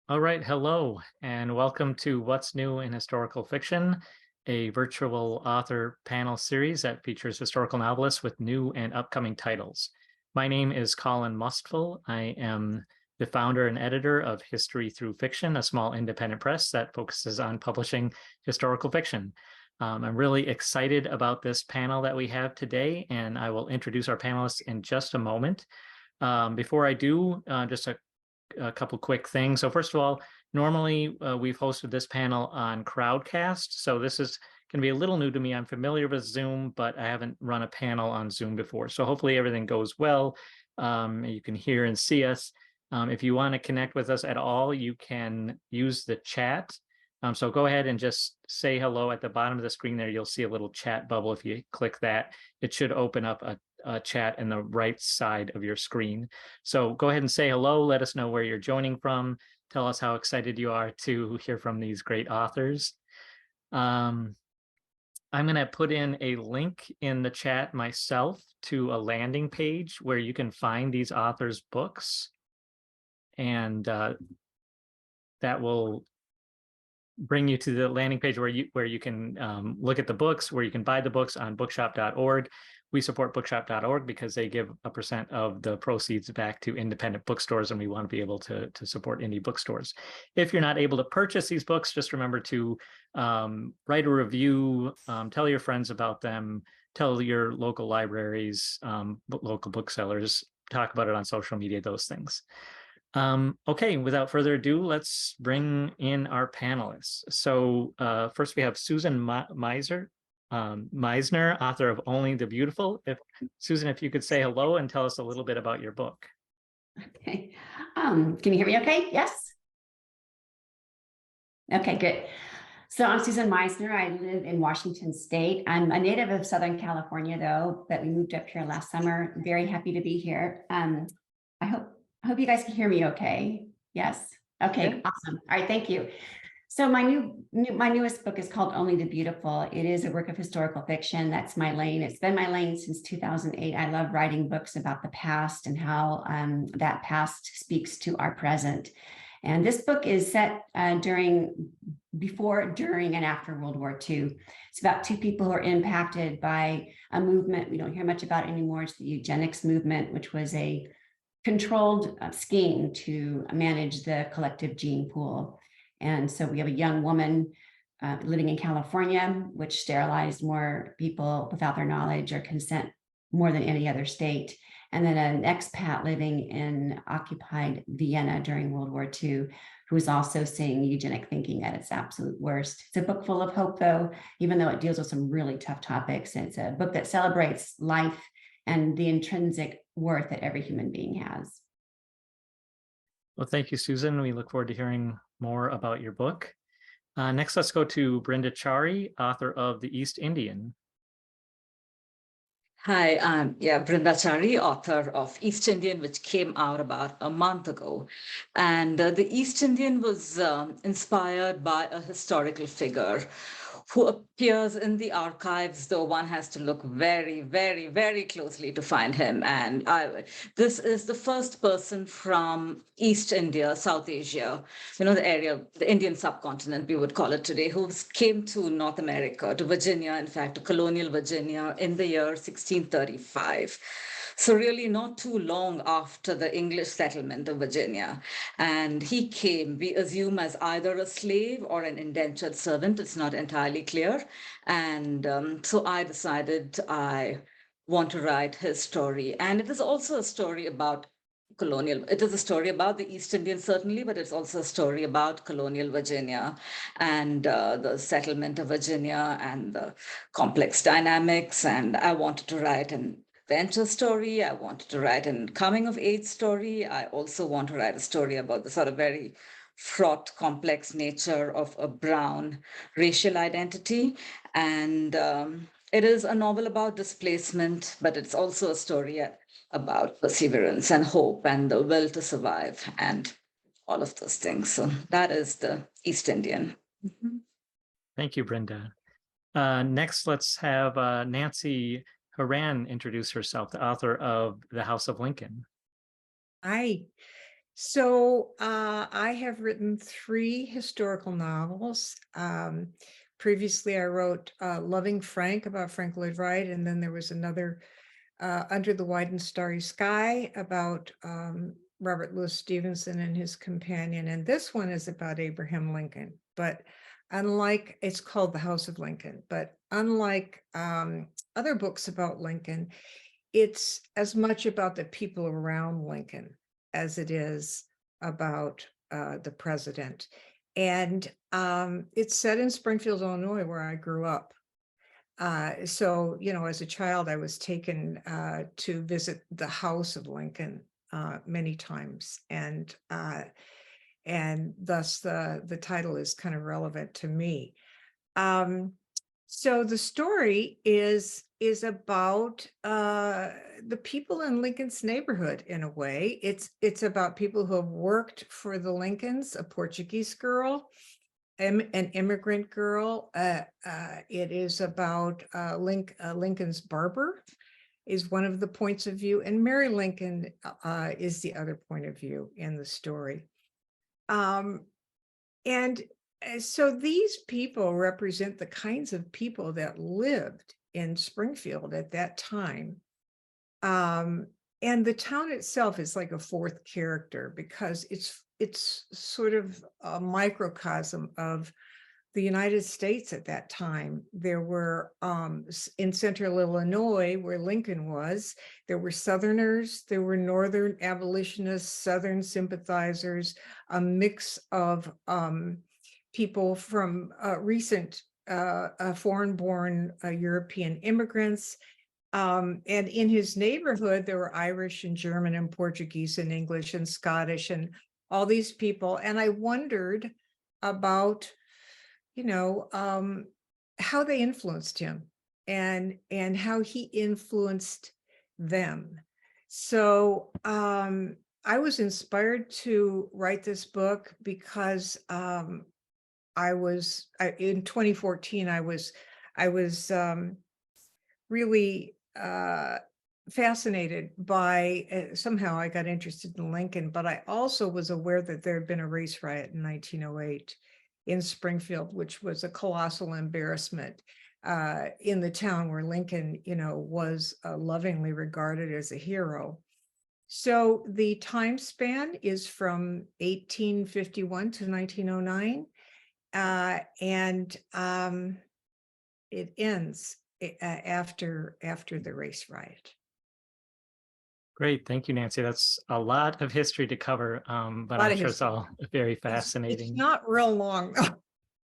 All right, hello, and welcome to What's New in Historical Fiction, a virtual author panel series that features historical novelists with new and upcoming titles. My name is Colin Mustful. I am the founder and editor of History Through Fiction, a small independent press that focuses on publishing historical fiction. I'm really excited about this panel that we have today, and I will introduce our panelists in just a moment. Before I do, just a couple quick things. So first of all, normally we've hosted this panel on Crowdcast. So this is going to be a little new to me. I'm familiar with Zoom, but I haven't run a panel on Zoom before. So hopefully everything goes well. You can hear and see us. If you want to connect with us at all, you can use the chat. So go ahead and just say hello at the bottom of the screen there. You'll see a little chat bubble. If you click that, it should open up a chat in the right side of your screen. So go ahead and say hello. Let us know where you're joining from. Tell us how excited you are to hear from these great authors. I'm going to put in a link in the chat myself to a landing page where you can find these authors' books. And that will bring you to the landing page where you can look at the books, where you can buy the books on bookshop.org. We support bookshop.org because they give a % of the proceeds back to independent bookstores, and we want to be able to support indie bookstores. If you're not able to purchase these books, just remember to write a review, tell your friends about them, tell your local libraries, local booksellers, talk about it on social media, those things. Okay, without further ado, let's bring in our panelists. So first we have Susan Meissner, author of Only the Beautiful. Susan, if you could say hello and tell us a little bit about your book. Okay. Can you hear me okay? Yes? Okay, good. So I'm Susan Meissner. I live in Washington State. I'm a native of Southern California, though, but we moved up here last summer. I'm very happy to be here. I hope you guys can hear me okay. Yes? Okay, yeah. Awesome. All right, thank you. So my newest book is called Only the Beautiful. It is a work of historical fiction. That's my lane. It's been my lane since 2008. I love writing books about the past and how that past speaks to our present. And this book is set before, during, and after World War II. It's about two people who are impacted by a movement we don't hear much about anymore. It's the eugenics movement, which was a controlled scheme to manage the collective gene pool. And so we have a young woman living in California, which sterilized more people without their knowledge or consent more than any other state. And then an expat living in occupied Vienna during World War II, who is also seeing eugenic thinking at its absolute worst. It's a book full of hope, though, even though it deals with some really tough topics. It's a book that celebrates life and the intrinsic worth that every human being has. Well, thank you, Susan. We look forward to hearing more about your book. Next, let's go to Brinda Charry, author of The East Indian. Hi, I'm Brinda Charry, author of East Indian, which came out about a month ago. And the East Indian was inspired by a historical figure who appears in the archives, though one has to look very, very, very closely to find him. And this is the first person from East India, South Asia, the area, the Indian subcontinent, we would call it today, who came to North America, to Virginia, in fact, to colonial Virginia in the year 1635. So really not too long after the English settlement of Virginia. And he came, we assume, as either a slave or an indentured servant. It's not entirely clear. And so I decided I want to write his story. And it is also a story about it is a story about the East Indians, certainly, but it's also a story about colonial Virginia and the settlement of Virginia and the complex dynamics. And I wanted to write an adventure story. I wanted to write a coming of age story. I also want to write a story about the sort of very fraught, complex nature of a brown racial identity. And it is a novel about displacement, but it's also a story about perseverance and hope and the will to survive and all of those things. So that is the East Indian. Mm-hmm. Thank you, Brinda. Next, let's have Nancy Horan introduce herself, the author of The House of Lincoln. Hi. So I have written 3 historical novels. Previously, I wrote Loving Frank about Frank Lloyd Wright, and then there was another Under the Wide and Starry Sky about Robert Louis Stevenson and his companion. And this one is about Abraham Lincoln. But unlike, it's called The House of Lincoln, but unlike other books about Lincoln, it's as much about the people around Lincoln as it is about the president. And it's set in Springfield, Illinois, where I grew up. So, you know, as a child, I was taken to visit the house of Lincoln many times. And thus the title is kind of relevant to me. So the story is about the people in Lincoln's neighborhood in a way. It's about people who have worked for the Lincolns, a Portuguese girl, an immigrant girl. It is about Lincoln's barber is one of the points of view, and Mary Lincoln is the other point of view in the story. And so these people represent the kinds of people that lived in Springfield at that time. And the town itself is like a fourth character because it's sort of a microcosm of the United States at that time. There were in central Illinois, where Lincoln was, there were Southerners, there were Northern abolitionists, Southern sympathizers, a mix of people from recent foreign-born European immigrants. And in his neighborhood, there were Irish and German and Portuguese and English and Scottish and all these people. And I wondered about, you know, how they influenced him and how he influenced them. So I was inspired to write this book because in 2014, I was really fascinated by, somehow I got interested in Lincoln, but I also was aware that there had been a race riot in 1908 in Springfield, which was a colossal embarrassment in the town where Lincoln, you know, was lovingly regarded as a hero. So the time span is from 1851 to 1909. And it ends after the race riot. Great. Thank you, Nancy. That's a lot of history to cover, but I'm sure it's all very fascinating. It's not real long.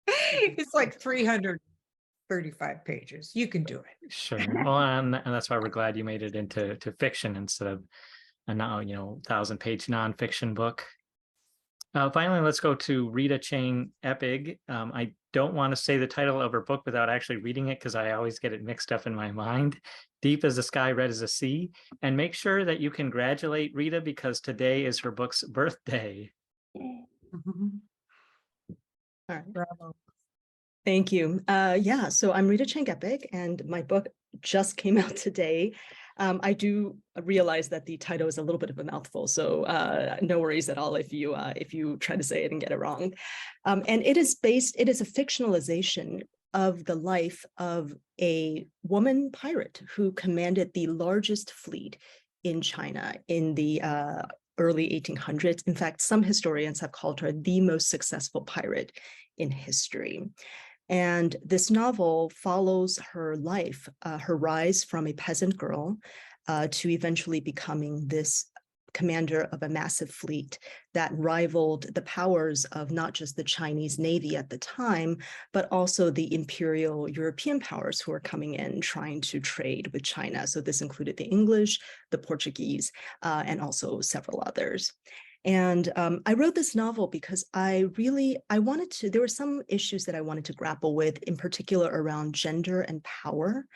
It's like 335 pages. You can do it. Sure. Well, and that's why we're glad you made it into fiction instead of a 1,000-page nonfiction book. Finally, let's go to Rita Chang-Eppig. I don't want to say the title of her book without actually reading it because I always get it mixed up in my mind. Deep as the Sky, Red as the Sea. And make sure that you congratulate Rita because today is her book's birthday. Mm-hmm. All right. Bravo. Thank you. Yeah, so I'm Rita Chang-Eppig, and my book just came out today. I do realize that the title is a little bit of a mouthful, so no worries at all if you try to say it and get it wrong. And it is a fictionalization of the life of a woman pirate who commanded the largest fleet in China in the early 1800s. In fact, some historians have called her the most successful pirate in history. And this novel follows her life, her rise from a peasant girl to eventually becoming this commander of a massive fleet that rivaled the powers of not just the Chinese Navy at the time, but also the imperial European powers who were coming in trying to trade with China. So this included the English, the Portuguese, and also several others. And I wrote this novel because there were some issues that I wanted to grapple with, in particular around gender and power,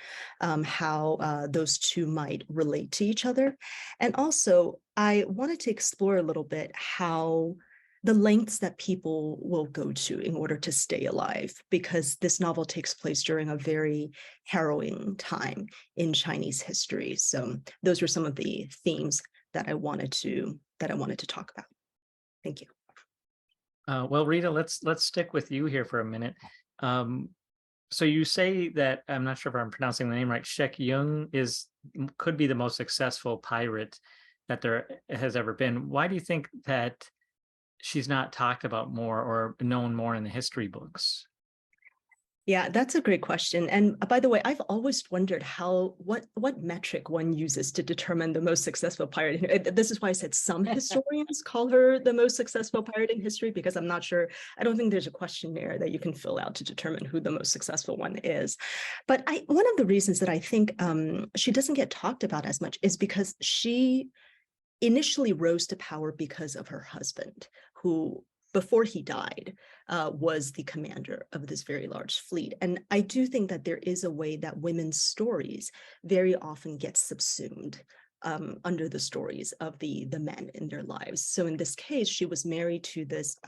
how those two might relate to each other. And also, I wanted to explore a little bit how the lengths that people will go to in order to stay alive, because this novel takes place during a very harrowing time in Chinese history. So those were some of the themes that I wanted to talk about. Thank you. Well, Rita, let's stick with you here for a minute. So you say that, I'm not sure if I'm pronouncing the name right, Shek Jung could be the most successful pirate that there has ever been. Why do you think that she's not talked about more or known more in the history books? Yeah, that's a great question. And by the way, I've always wondered what metric one uses to determine the most successful pirate. This is why I said some historians call her the most successful pirate in history, because I'm not sure. I don't think there's a questionnaire that you can fill out to determine who the most successful one is. But one of the reasons that I think she doesn't get talked about as much is because she initially rose to power because of her husband, who, before he died, was the commander of this very large fleet. And I do think that there is a way that women's stories very often get subsumed under the stories of the men in their lives. So in this case, she was married to this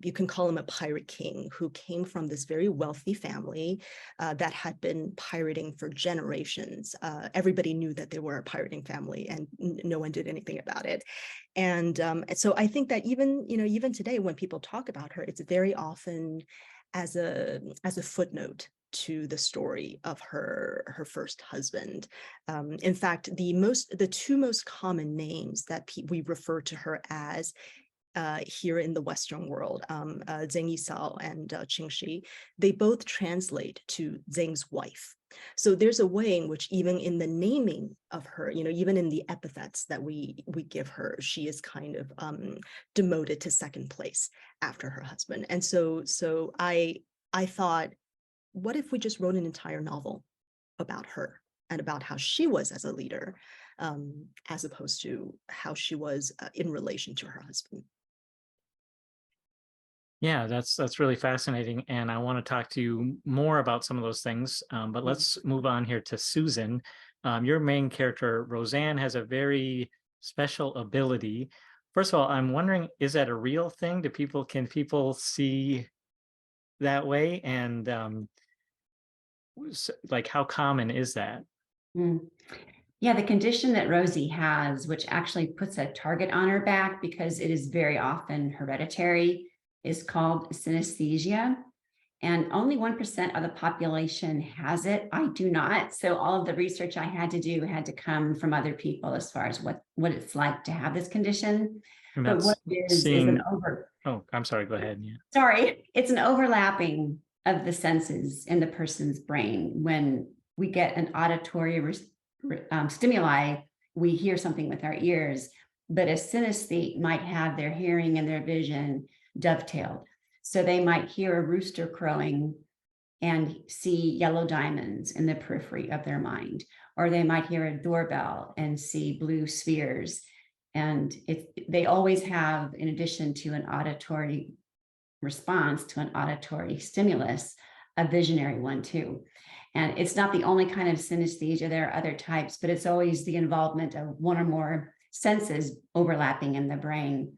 you can call him a pirate king, who came from this very wealthy family that had been pirating for generations. Everybody knew that they were a pirating family, and no one did anything about it. And so I think that even today, when people talk about her, it's very often as a footnote to the story of her first husband. In fact, the two most common names that we refer to her as here in the Western world, Zheng Yisao and Qing Shi, they both translate to Zheng's wife. So there's a way in which even in the naming of her, even in the epithets that we give her, she is kind of demoted to second place after her husband. And so I thought, what if we just wrote an entire novel about her and about how she was as a leader, as opposed to how she was in relation to her husband? Yeah, that's really fascinating, and I want to talk to you more about some of those things. But let's move on here to Susan. Your main character, Roseanne, has a very special ability. First of all, I'm wondering, is that a real thing? Can people see that way? And like, how common is that? Yeah, the condition that Rosie has, which actually puts a target on her back because it is very often hereditary, is called synesthesia. And only 1% of the population has it. I do not. So all of the research I had to do had to come from other people as far as what it's like to have this condition. And But that's what it is an Oh, I'm sorry. Go ahead. Yeah. Sorry, it's an overlapping of the senses in the person's brain. When we get an auditory stimuli, we hear something with our ears, but a synesthete might have their hearing and their vision dovetailed. So they might hear a rooster crowing and see yellow diamonds in the periphery of their mind, or they might hear a doorbell and see blue spheres. And they always have, in addition to an auditory response to an auditory stimulus, a visionary one too. And it's not the only kind of synesthesia. There are other types, but it's always the involvement of one or more senses overlapping in the brain.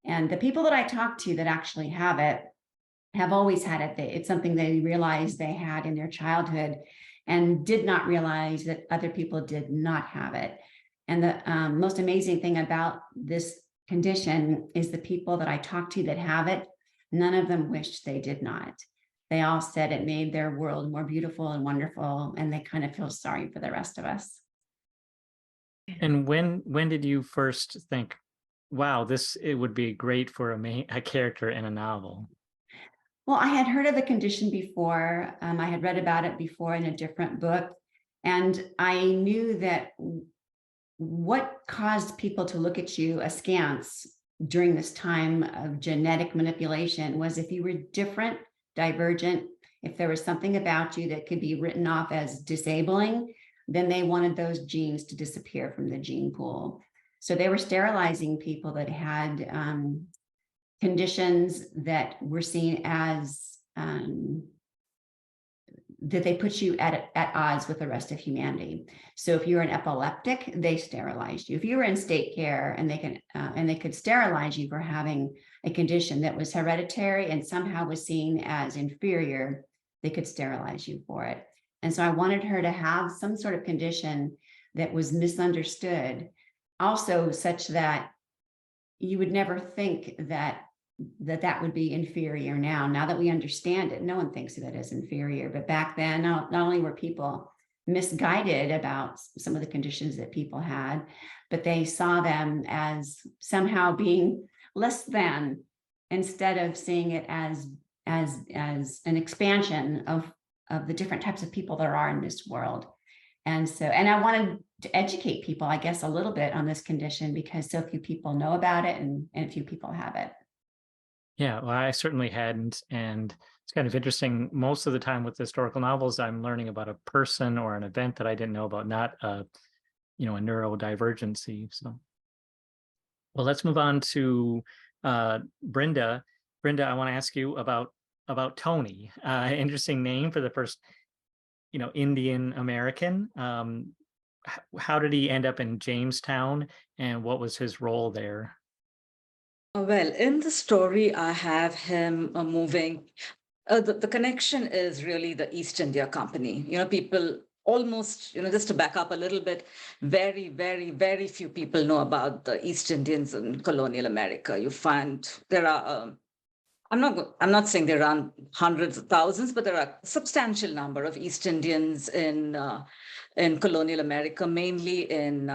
And the people that I talk to that actually have it have always had it. It's something they realized they had in their childhood and did not realize that other people did not have it. And the most amazing thing about this condition is the people that I talk to that have it, none of them wished they did not. They all said it made their world more beautiful and wonderful, and they kind of feel sorry for the rest of us. And when did you first think, wow, it would be great for a character in a novel? Well, I had heard of the condition before. I had read about it before in a different book. And I knew that what caused people to look at you askance during this time of genetic manipulation was if you were different, divergent, if there was something about you that could be written off as disabling, then they wanted those genes to disappear from the gene pool. So they were sterilizing people that had conditions that were seen as that they put you at odds with the rest of humanity. So if you were an epileptic, they sterilized you. If you were in state care and they could sterilize you for having a condition that was hereditary and somehow was seen as inferior, they could sterilize you for it. And so I wanted her to have some sort of condition that was misunderstood, also such that you would never think that would be inferior now that we understand it. No one thinks of it as inferior, but back then, not only were people misguided about some of the conditions that people had, but they saw them as somehow being less than, instead of seeing it as an expansion of the different types of people there are in this world. And I wanted to educate people, I guess, a little bit on this condition, because so few people know about it and few people have it. Yeah, well, I certainly hadn't. And it's kind of interesting. Most of the time with historical novels, I'm learning about a person or an event that I didn't know about, not a neurodivergency. So, well, let's move on to Brinda. Brinda, I want to ask you about Tony. Interesting name for the first, Indian American. How did he end up in Jamestown, and what was his role there? Well, in the story, I have him moving. The connection is really the East India Company. People almost, just to back up a little bit, very, very, very few people know about the East Indians in colonial America. You find there are, I'm not saying there are hundreds of thousands, but there are a substantial number of East Indians in colonial America, mainly in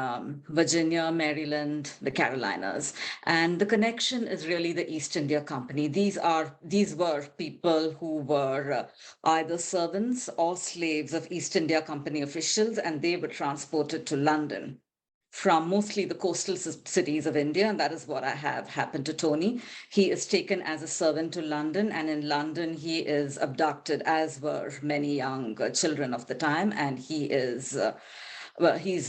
Virginia, Maryland, the Carolinas. And the connection is really the East India Company. These were people who were either servants or slaves of East India Company officials, and they were transported to London from mostly the coastal cities of India. And that is what I have happened to Tony. He is taken as a servant to London, and in London he is abducted, as were many young children of the time, and he's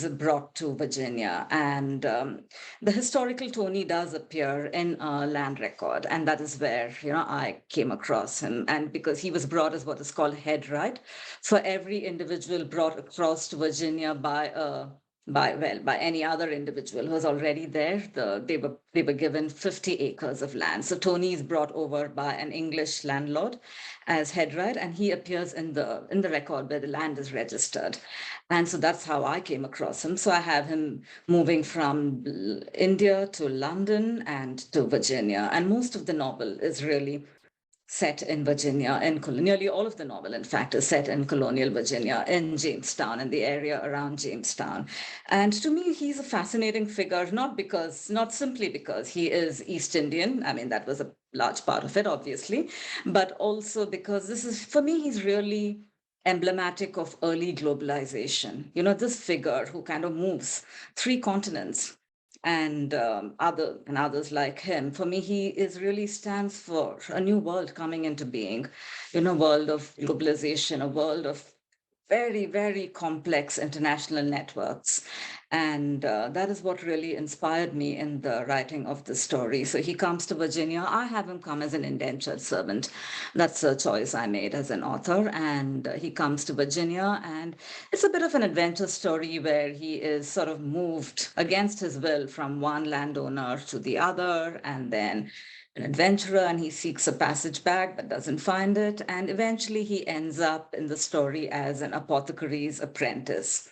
brought to Virginia. And the historical Tony does appear in a land record, and that is where I came across him. And because he was brought as what is called head right, for every individual brought across to Virginia by any other individual who was already there, they were given 50 acres of land. So Tony is brought over by an English landlord as head right, and he appears in the record where the land is registered. And so that's how I came across him. So I have him moving from India to London and to Virginia, and most of the novel is really set in Virginia, and nearly all of the novel, in fact, is set in colonial Virginia, in Jamestown, and the area around Jamestown. And to me, he's a fascinating figure, not simply because he is East Indian. I mean, that was a large part of it, obviously, but also because for me, he's really emblematic of early globalization. This figure who kind of moves 3 continents, and others like him. For me, he really stands for a new world coming into being, a world of globalization, a world of very, very complex international networks. And that is what really inspired me in the writing of the story. So he comes to Virginia. I have him come as an indentured servant. That's a choice I made as an author. And he comes to Virginia, and it's a bit of an adventure story where he is sort of moved against his will from one landowner to the other, and then an adventurer, and he seeks a passage back but doesn't find it. And eventually he ends up in the story as an apothecary's apprentice.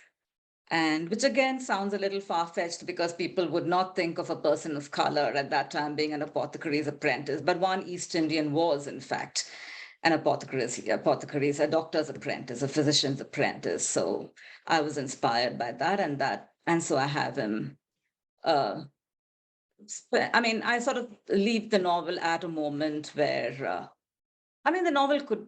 And which again sounds a little far-fetched, because people would not think of a person of color at that time being an apothecary's apprentice. But one East Indian was, in fact, an apothecary's, a doctor's apprentice, a physician's apprentice. So I was inspired by that, and so I have him. I sort of leave the novel at a moment where, the novel could,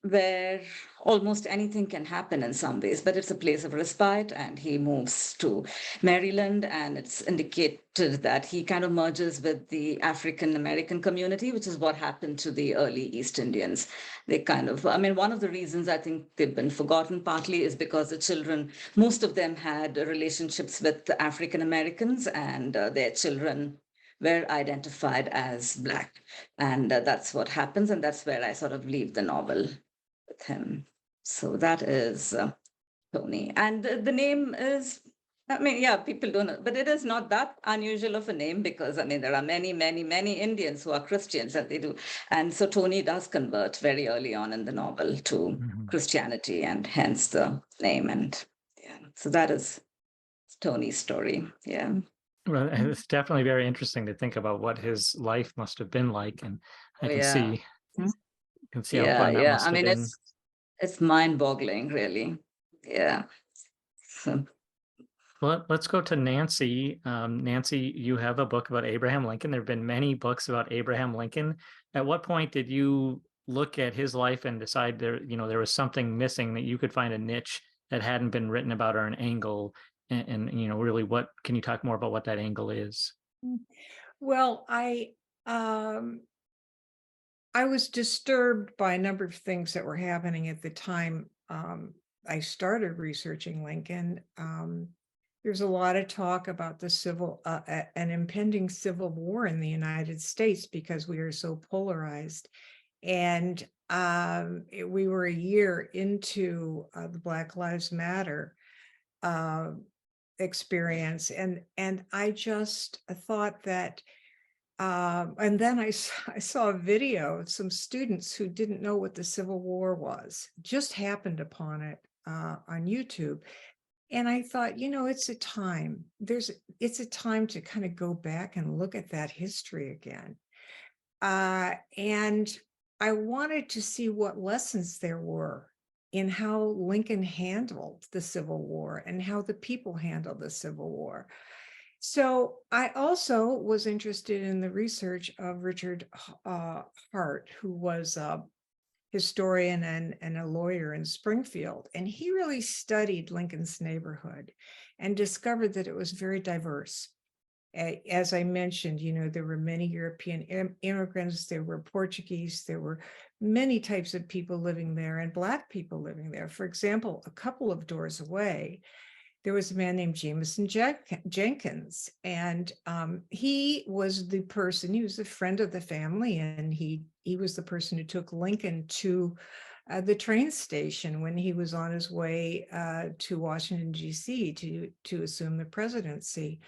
where almost anything can happen in some ways, but it's a place of respite, and he moves to Maryland, and it's indicated that he kind of merges with the African American community, which is what happened to the early East Indians. They kind of, one of the reasons I think they've been forgotten partly is because the children, most of them had relationships with the African Americans, and their children were identified as Black. And that's what happens. And that's where I sort of leave the novel with him. So that is Tony. And the name is, people don't know, but it is not that unusual of a name, because, there are many, many, many Indians who are Christians that they do. And so Tony does convert very early on in the novel to Christianity, and hence the name. And so that is Tony's story. Yeah. Well, it's definitely very interesting to think about what his life must have been like, and I Oh, can yeah. see how Yeah, fun that yeah. must I have mean, been. it's mind-boggling, really. Yeah. So, Well, let's go to Nancy. Nancy, you have a book about Abraham Lincoln. There have been many books about Abraham Lincoln. At what point did you look at his life and decide there was something missing, that you could find a niche that hadn't been written about, or an angle? And really, what can you talk more about what that angle is? Well, I was disturbed by a number of things that were happening at the time I started researching Lincoln. There's a lot of talk about an impending civil war in the United States because we are so polarized. And we were a year into the Black Lives Matter uh, experience, and I just thought that and then I saw a video of some students who didn't know what the Civil War was, just happened upon it on YouTube. And I thought, it's a time. It's a time to kind of go back and look at that history again. And I wanted to see what lessons there were in how Lincoln handled the Civil War and how the people handled the Civil War. So I also was interested in the research of Richard Hart, who was a historian and a lawyer in Springfield. And he really studied Lincoln's neighborhood and discovered that it was very diverse. As I mentioned, there were many European immigrants, there were Portuguese, there were many types of people living there, and Black people living there. For example, a couple of doors away, there was a man named Jameson Jenkins, and he was a friend of the family, and he was the person who took Lincoln to the train station when he was on his way to Washington, D.C. to assume the presidency.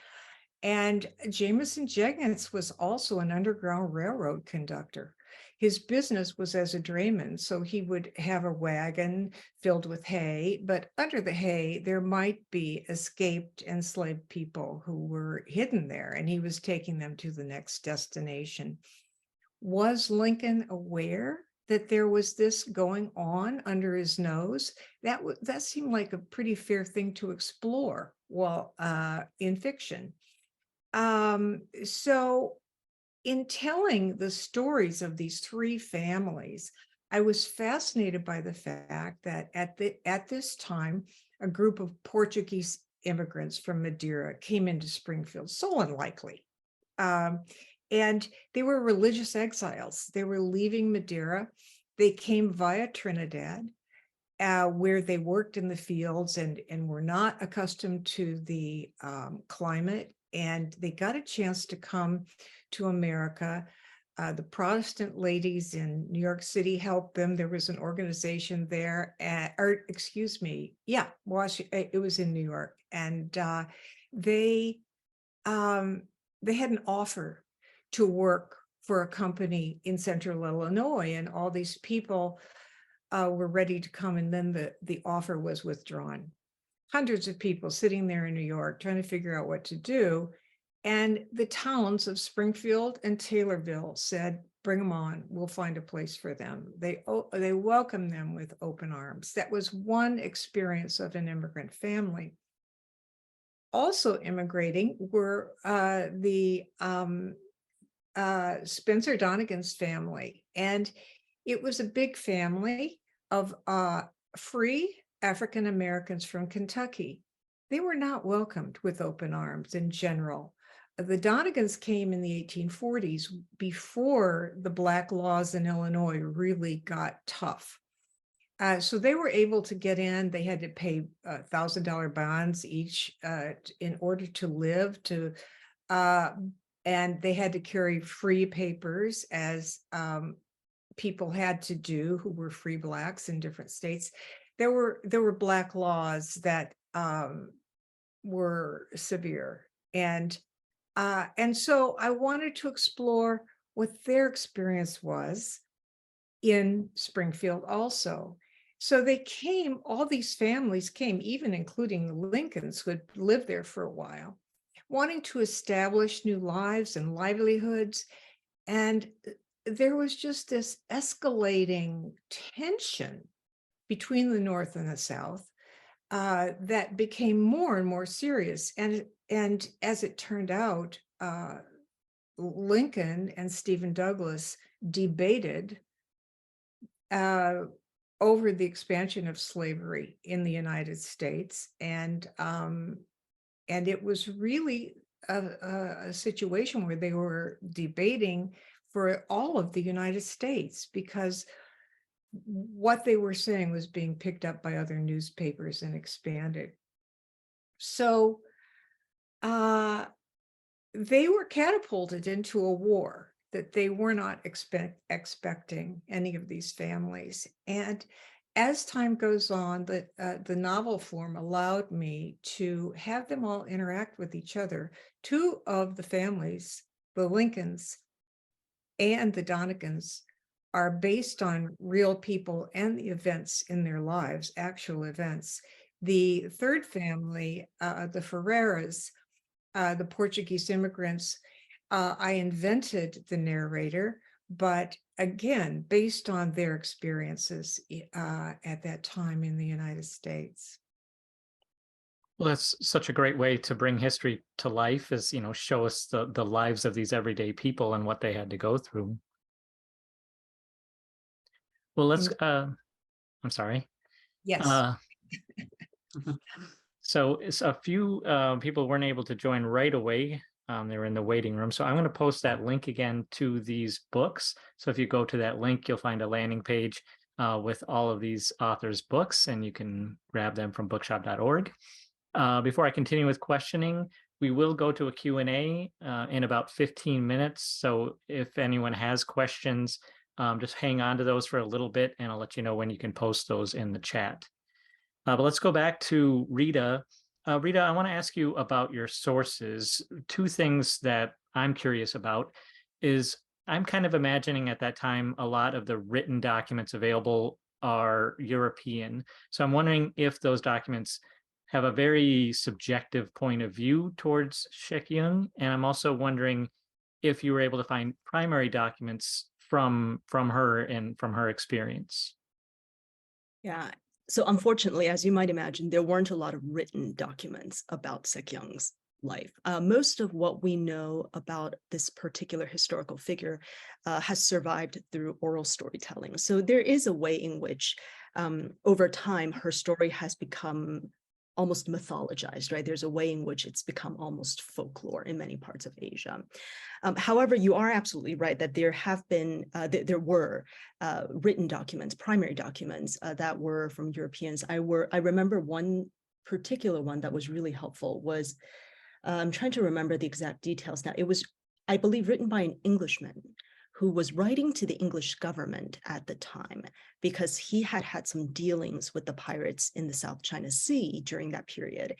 And Jameson Jenkins was also an Underground Railroad conductor. His business was as a drayman, so he would have a wagon filled with hay, but under the hay, there might be escaped enslaved people who were hidden there, and he was taking them to the next destination. Was Lincoln aware that there was this going on under his nose? That seemed like a pretty fair thing to explore while in fiction. So in telling the stories of these three families, I was fascinated by the fact that at this time, a group of Portuguese immigrants from Madeira came into Springfield, so unlikely. And they were religious exiles. They were leaving Madeira. They came via Trinidad, where they worked in the fields and were not accustomed to the climate. And they got a chance to come to America. The Protestant ladies in New York City helped them. There was an organization there, it was in New York. And they had an offer to work for a company in Central Illinois, and all these people were ready to come, and then the offer was withdrawn. Hundreds of people sitting there in New York trying to figure out what to do. And the towns of Springfield and Taylorville said, bring them on, we'll find a place for them. They welcomed them with open arms. That was one experience of an immigrant family. Also immigrating were the Spencer Donegan's family. And it was a big family of free African Americans from Kentucky. They were not welcomed with open arms in general. The Donegans came in the 1840s, before the Black laws in Illinois really got tough. So they were able to get in. They had to pay $1,000 bonds each in order to live, and they had to carry free papers, as people had to do who were free Blacks in different states. There were Black laws that were severe, and so I wanted to explore what their experience was in Springfield also. So all these families came, even including the Lincolns, who had lived there for a while. wanting to establish new lives and livelihoods. And there was just this escalating tension between the North and the South that became more and more serious. And as it turned out, Lincoln and Stephen Douglas debated over the expansion of slavery in the United States. And it was really a situation where they were debating for all of the United States, because what they were saying was being picked up by other newspapers and expanded. So they were catapulted into a war that they were not expecting, any of these families. And as time goes on, the novel form allowed me to have them all interact with each other. Two of the families, the Lincolns and the Donegans, are based on real people and the events in their lives, actual events. The third family, the Ferreiras, the Portuguese immigrants, I invented the narrator, but again, based on their experiences at that time in the United States. Well, that's such a great way to bring history to life, is, show us the lives of these everyday people and what they had to go through. Well, let's, I'm sorry. Yes. So it's a few people weren't able to join right away. They were in the waiting room. So I'm going to post that link again to these books. So if you go to that link, you'll find a landing page with all of these authors' books, and you can grab them from bookshop.org. Before I continue with questioning, we will go to a Q&A in about 15 minutes. So if anyone has questions, just hang on to those for a little bit, and I'll let you know when you can post those in the chat. But let's go back to Rita. Rita, I want to ask you about your sources. Two things that I'm curious about is, I'm kind of imagining at that time a lot of the written documents available are European. So I'm wondering if those documents have a very subjective point of view towards Shek-Yeung. And I'm also wondering if you were able to find primary documents from her and from her experience. Yeah. So unfortunately, as you might imagine, there weren't a lot of written documents about Shek-Yeung's life. Most of what we know about this particular historical figure has survived through oral storytelling. So there is a way in which, over time, her story has become almost mythologized, right? There's a way in which it's become almost folklore in many parts of Asia. However, you are absolutely right that there have been, there were written documents, primary documents that were from Europeans. I remember one particular one that was really helpful was, I'm trying to remember the exact details now. It was, I believe, written by an Englishman who was writing to the English government at the time, because he had had some dealings with the pirates in the South China Sea during that period.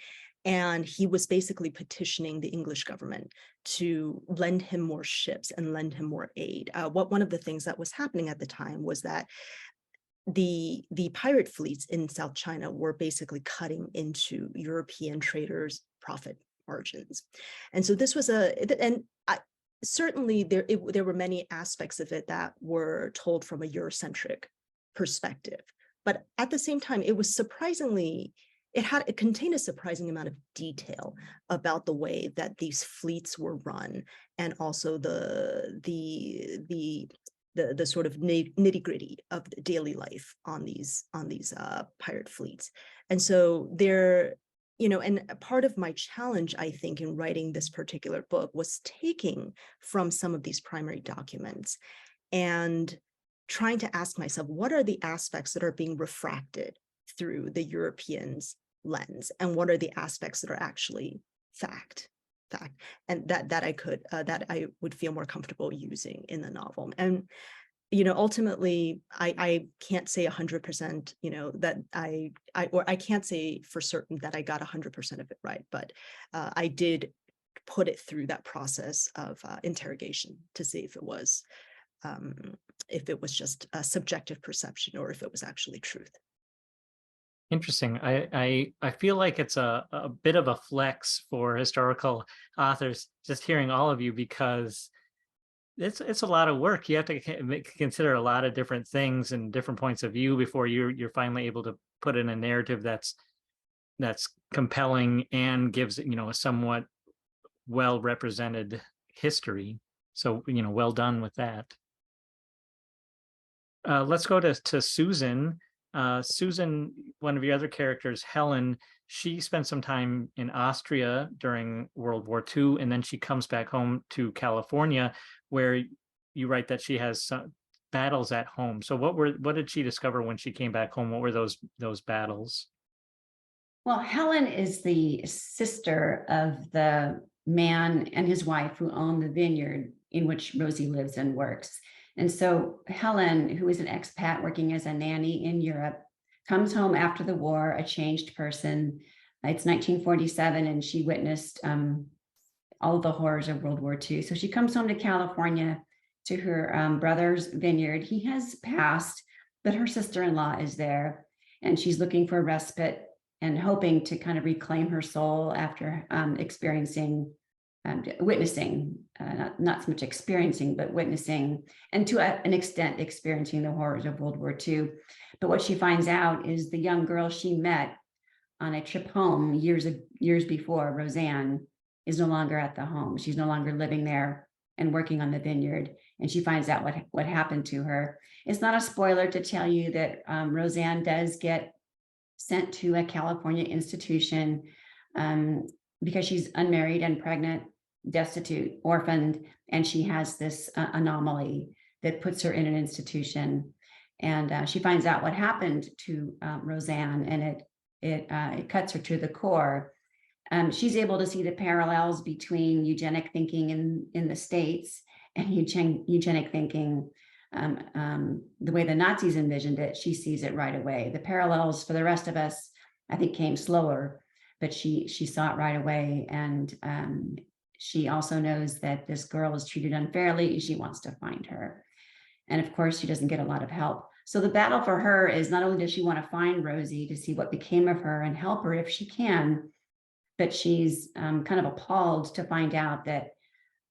And he was basically petitioning the English government to lend him more ships and lend him more aid. One of the things that was happening at the time was that the pirate fleets in South China were basically cutting into European traders' profit margins. And so this was certainly there were many aspects of it that were told from a Eurocentric perspective, but at the same time, it was surprisingly, it contained a surprising amount of detail about the way that these fleets were run, and also the sort of nitty-gritty of the daily life on these pirate fleets. And so there, and a part of my challenge, I think, in writing this particular book was taking from some of these primary documents and trying to ask myself, what are the aspects that are being refracted through the Europeans' lens, and what are the aspects that are actually fact, and that I would feel more comfortable using in the novel. And ultimately, I can't say 100%, that I can't say for certain that I got 100% of it right, but I did put it through that process of interrogation to see if it was just a subjective perception or if it was actually truth. Interesting. I feel like it's a bit of a flex for historical authors just hearing all of you, because it's a lot of work. You have to consider a lot of different things and different points of view before you're finally able to put in a narrative that's compelling and gives, a somewhat well represented history. So, well done with that. Let's go to Susan. Susan, one of your other characters, Helen, she spent some time in Austria during World War II, and then she comes back home to California, where you write that she has some battles at home. So what did she discover when she came back home? What were those battles? Well, Helen is the sister of the man and his wife who own the vineyard in which Rosie lives and works. And so Helen, who is an expat working as a nanny in Europe, comes home after the war, a changed person. It's 1947, and she witnessed all the horrors of World War II. So she comes home to California to her brother's vineyard. He has passed, but her sister-in-law is there, and she's looking for respite and hoping to kind of reclaim her soul after witnessing, not so much experiencing, but witnessing, and to an extent experiencing the horrors of World War II. But what she finds out is the young girl she met on a trip home years before, Roseanne, is no longer at the home. She's no longer living there and working on the vineyard. And she finds out what happened to her. It's not a spoiler to tell you that Roseanne does get sent to a California institution because she's unmarried and pregnant, destitute, orphaned, and she has this anomaly that puts her in an institution. And she finds out what happened to Roseanne, and it cuts her to the core. She's able to see the parallels between eugenic thinking in the States and eugenic thinking. The way the Nazis envisioned it, she sees it right away. The parallels for the rest of us, I think, came slower, but she saw it right away. And she also knows that this girl is treated unfairly. She wants to find her. And of course, she doesn't get a lot of help. So the battle for her is not only does she want to find Rosie to see what became of her and help her if she can, but she's kind of appalled to find out that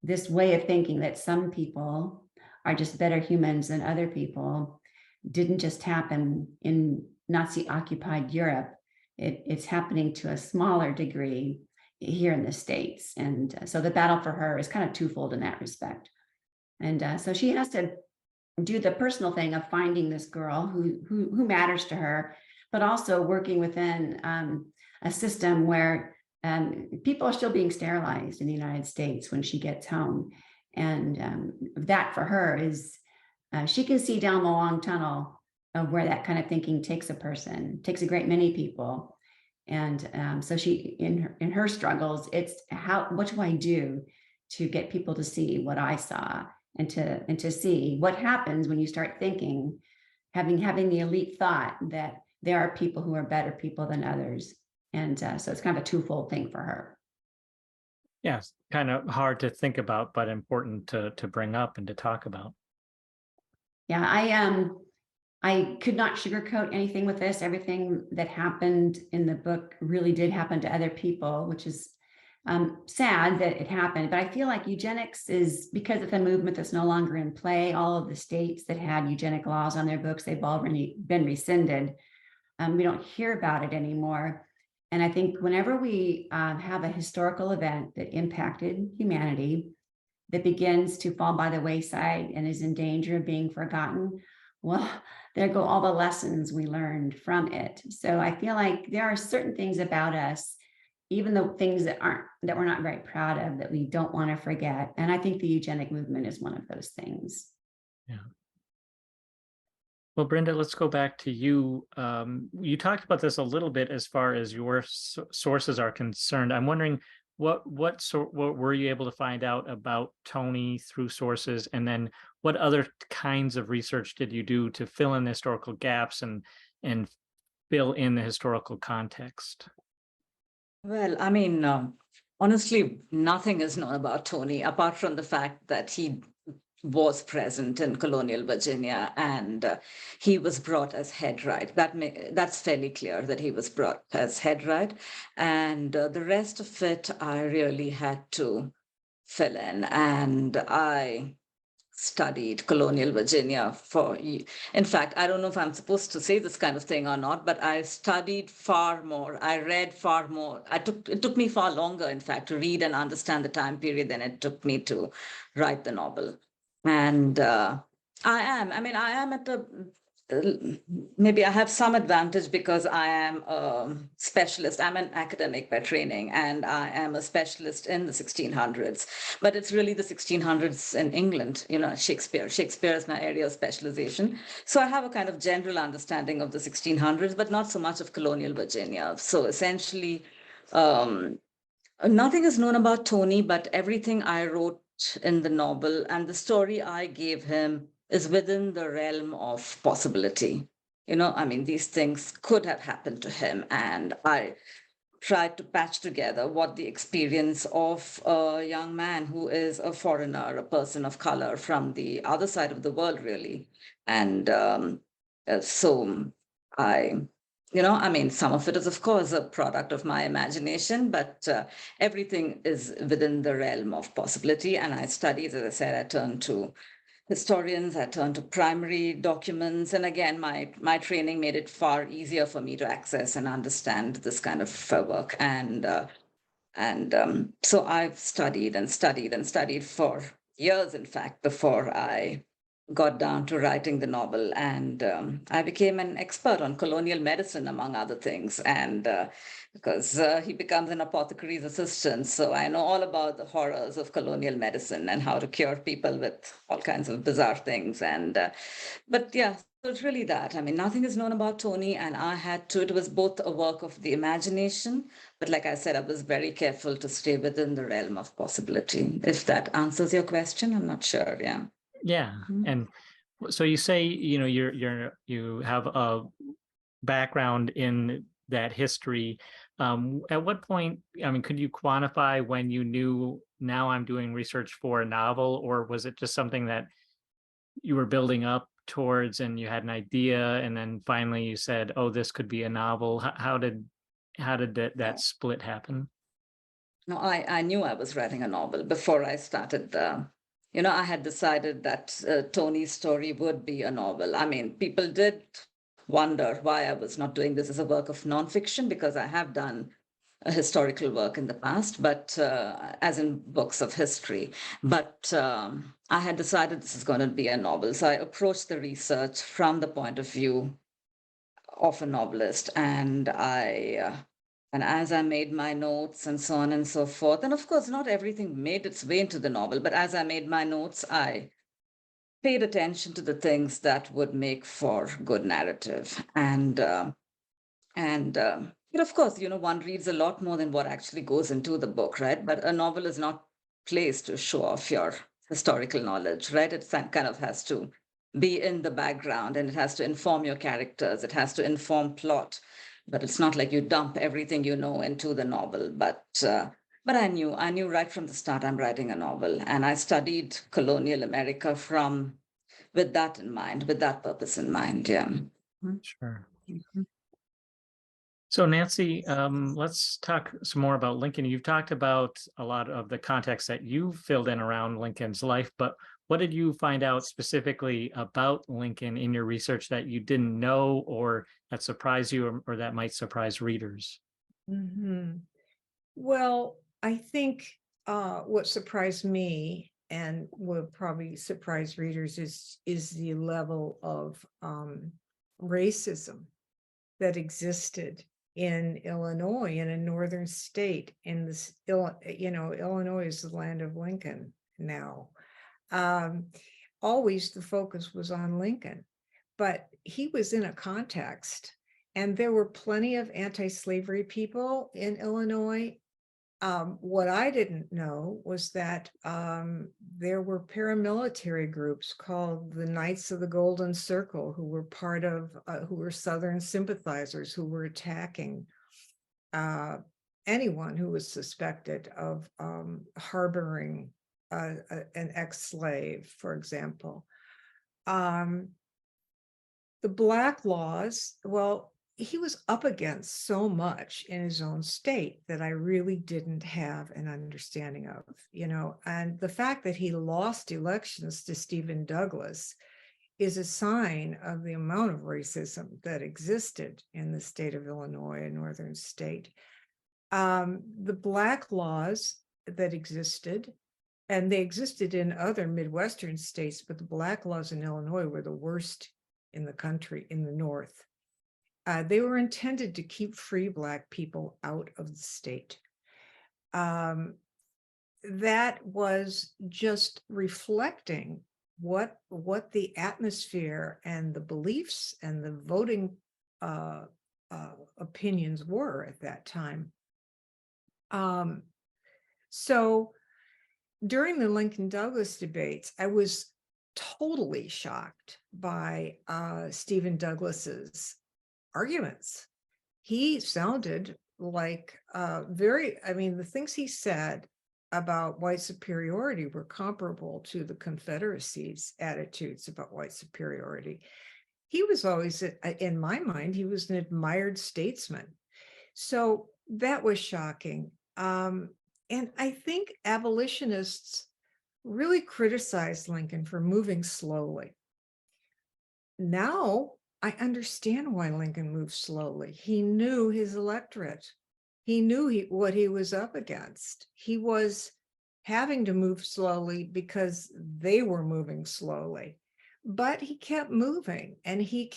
this way of thinking that some people are just better humans than other people didn't just happen in Nazi-occupied Europe. It's happening to a smaller degree here in the States. And so the battle for her is kind of twofold in that respect. And so she has to do the personal thing of finding this girl who matters to her, but also working within a system where people are still being sterilized in the United States when she gets home. And that for her is, she can see down the long tunnel of where that kind of thinking takes a person, takes a great many people. And so she, in her struggles, it's what do I do to get people to see what I saw, and to see what happens when you start thinking, having the elite thought that there are people who are better people than others. And so it's kind of a twofold thing for her. Yes, kind of hard to think about, but important to bring up and to talk about. Yeah, I could not sugarcoat anything with this. Everything that happened in the book really did happen to other people, which is sad that it happened. But I feel like eugenics is, because it's a movement that's no longer in play. All of the states that had eugenic laws on their books, they've already been rescinded. We don't hear about it anymore. And I think whenever we have a historical event that impacted humanity, that begins to fall by the wayside and is in danger of being forgotten, well, there go all the lessons we learned from it. So I feel like there are certain things about us, even the things that we're not very proud of, that we don't want to forget. And I think the eugenic movement is one of those things. Yeah. Well, Brinda, let's go back to you. You talked about this a little bit as far as your sources are concerned. I'm wondering what were you able to find out about Tony through sources, and then what other kinds of research did you do to fill in the historical gaps and fill in the historical context? Well, I mean, honestly, nothing is known about Tony apart from the fact that he was present in colonial Virginia, and he was brought as head write. That's fairly clear that he was brought as head write, and the rest of it I really had to fill in, and I studied colonial Virginia in fact, I don't know if I'm supposed to say this kind of thing or not, but I studied far more. I read far more. It took me far longer, in fact, to read and understand the time period than it took me to write the novel. And I am at maybe I have some advantage because I am a specialist. I'm an academic by training, and I am a specialist in the 1600s. But it's really the 1600s in England, Shakespeare. Shakespeare is my area of specialization. So I have a kind of general understanding of the 1600s, but not so much of colonial Virginia. So essentially, nothing is known about Tony, but everything I wrote in the novel and the story I gave him is within the realm of possibility. These things could have happened to him, and I tried to patch together what the experience of a young man who is a foreigner, a person of color from the other side of the world, really. And so some of it is, of course, a product of my imagination, but everything is within the realm of possibility. And I studied, as I said, I turned to historians, I turned to primary documents. And again, my training made it far easier for me to access and understand this kind of work. So I've studied and studied and studied for years, in fact, before I got down to writing the novel. And I became an expert on colonial medicine, among other things. And because he becomes an apothecary's assistant. So I know all about the horrors of colonial medicine and how to cure people with all kinds of bizarre things. But yeah, so it's really that. Nothing is known about Tony, and it was both a work of the imagination, but like I said, I was very careful to stay within the realm of possibility. If that answers your question, I'm not sure. Yeah. Yeah. And so you say, you have a background in that history. At what point, could you quantify when you knew, now I'm doing research for a novel, or was it just something that you were building up towards and you had an idea and then finally you said, oh, this could be a novel? How did that split happen? No, I knew I was writing a novel before I started. I had decided that Tony's story would be a novel. People did wonder why I was not doing this as a work of nonfiction, because I have done a historical work in the past, but as in books of history. But I had decided this is going to be a novel. So I approached the research from the point of view of a novelist, and as I made my notes and so on and so forth, and of course, not everything made its way into the novel, but as I made my notes, I paid attention to the things that would make for good narrative. And of course, one reads a lot more than what actually goes into the book, right? But a novel is not placed to show off your historical knowledge, right? It kind of has to be in the background, and it has to inform your characters. It has to inform plot, but it's not like you dump everything you know into the novel. But I knew right from the start I'm writing a novel, and I studied colonial America with that in mind, with that purpose in mind. Yeah. Sure. Mm-hmm. So Nancy, let's talk some more about Lincoln. You've talked about a lot of the context that you filled in around Lincoln's life, but what did you find out specifically about Lincoln in your research that you didn't know, or that surprised you, or that might surprise readers? Well, I think what surprised me and will probably surprise readers is the level of racism that existed in Illinois, in a northern state. In this, Illinois is the land of Lincoln now. Always the focus was on Lincoln, but he was in a context, and there were plenty of anti-slavery people in Illinois. What I didn't know was that there were paramilitary groups called the Knights of the Golden Circle, who were who were Southern sympathizers, who were attacking anyone who was suspected of harboring an ex-slave, for example. The Black laws, well, he was up against so much in his own state that I really didn't have an understanding of, and the fact that he lost elections to Stephen Douglas is a sign of the amount of racism that existed in the state of Illinois, a northern state. The Black laws that existed, and they existed in other Midwestern states, but the Black laws in Illinois were the worst in the country, in the North. They were intended to keep free Black people out of the state. That was just reflecting what the atmosphere and the beliefs and the voting opinions were at that time. So during the Lincoln-Douglas debates, I was totally shocked by Stephen Douglas's arguments. He sounded like the things he said about white superiority were comparable to the Confederacy's attitudes about white superiority. He was always, in my mind, he was an admired statesman. So that was shocking. And I think abolitionists really criticized Lincoln for moving slowly. Now I understand why Lincoln moved slowly. He knew his electorate. He knew what he was up against. He was having to move slowly because they were moving slowly. But he kept moving, and he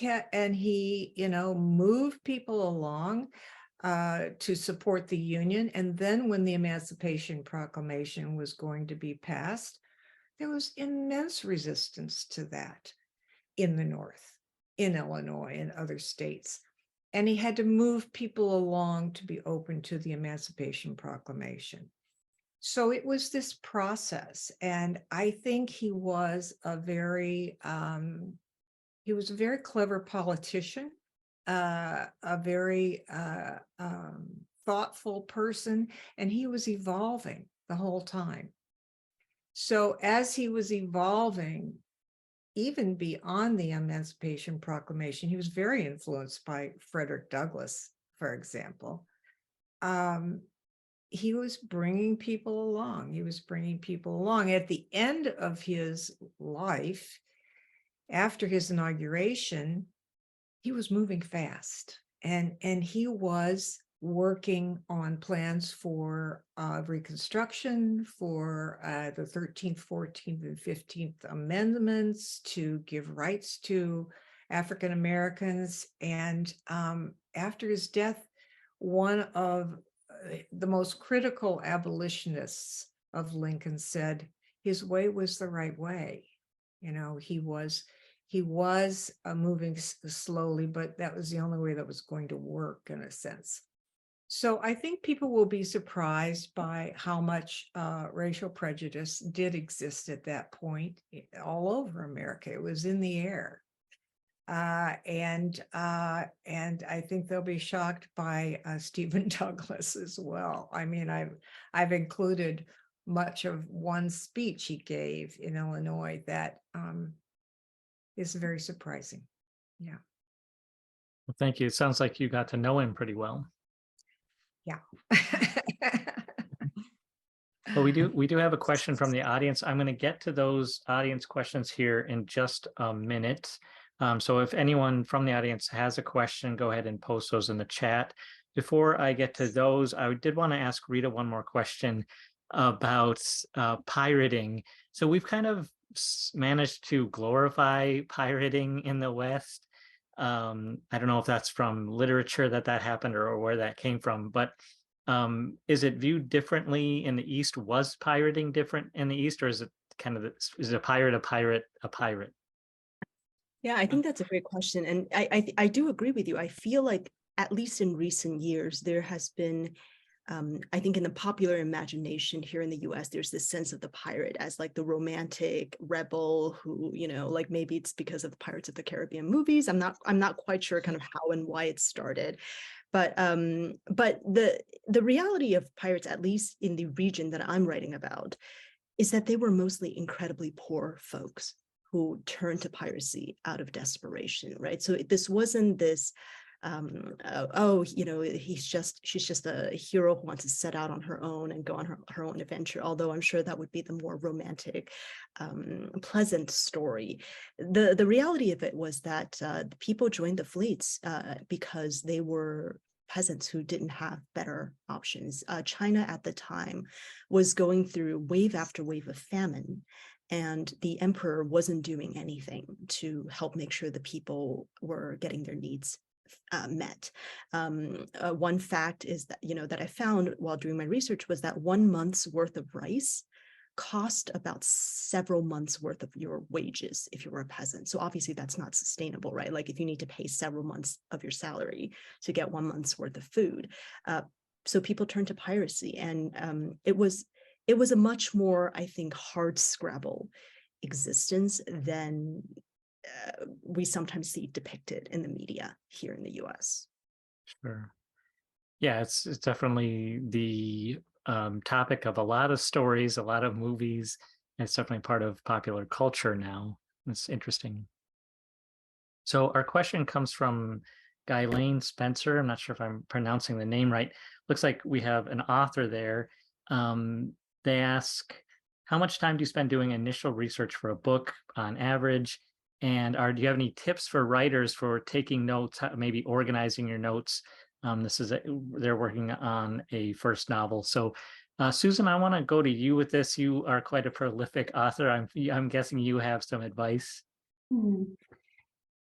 moved people along to support the Union. And then when the Emancipation Proclamation was going to be passed, there was immense resistance to that in the North, in Illinois and other states. And he had to move people along to be open to the Emancipation Proclamation. So it was this process. And I think he was a very clever politician, a very thoughtful person, and he was evolving the whole time. So as he was evolving, even beyond the Emancipation Proclamation, he was very influenced by Frederick Douglass, for example. He was bringing people along. At the end of his life, after his inauguration, he was moving fast, and he was working on plans for Reconstruction, for the 13th, 14th, and 15th Amendments to give rights to African Americans. And after his death, one of the most critical abolitionists of Lincoln said his way was the right way. He was moving slowly, but that was the only way that was going to work, in a sense. So I think people will be surprised by how much racial prejudice did exist at that point all over America. It was in the air. And I think they'll be shocked by Stephen Douglas as well. I mean, I've included much of one speech he gave in Illinois that is very surprising. Yeah. Well, thank you. It sounds like you got to know him pretty well. Yeah. Well, we do have a question from the audience. I'm going to get to those audience questions here in just a minute. So if anyone from the audience has a question, go ahead and post those in the chat. Before I get to those, I did want to ask Rita one more question about pirating. So we've kind of managed to glorify pirating in the West. I don't know if that's from literature that happened or where that came from, but is it viewed differently in the East? Was pirating different in the East, or is it kind of, is a pirate a pirate a pirate? Yeah, I think that's a great question. And I do agree with you. I feel like, at least in recent years, there has been, I think in the popular imagination here in the US, there's this sense of the pirate as like the romantic rebel who, like maybe it's because of the Pirates of the Caribbean movies. I'm not quite sure kind of how and why it started. But the reality of pirates, at least in the region that I'm writing about, is that they were mostly incredibly poor folks who turned to piracy out of desperation, right? So this wasn't this, oh, she's just a hero who wants to set out on her own and go on her own adventure, although I'm sure that would be the more romantic, pleasant story. The reality of it was that the people joined the fleets because they were peasants who didn't have better options. China at the time was going through wave after wave of famine, and the emperor wasn't doing anything to help make sure the people were getting their needs met. One fact is that, that I found while doing my research was that 1 month's worth of rice cost about several months worth of your wages if you were a peasant. So obviously that's not sustainable, right? Like if you need to pay several months of your salary to get 1 month's worth of food. So people turned to piracy, and it was a much more, I think, hard scrabble existence than we sometimes see depicted in the media here in the US. Sure. Yeah, it's definitely the topic of a lot of stories, a lot of movies. It's definitely part of popular culture now. It's interesting. So our question comes from Guylaine Spencer. I'm not sure if I'm pronouncing the name right. Looks like we have an author there. They ask, how much time do you spend doing initial research for a book on average? And do you have any tips for writers for taking notes, maybe organizing your notes? They're working on a first novel. So Susan, I want to go to you with this. You are quite a prolific author. I'm guessing you have some advice.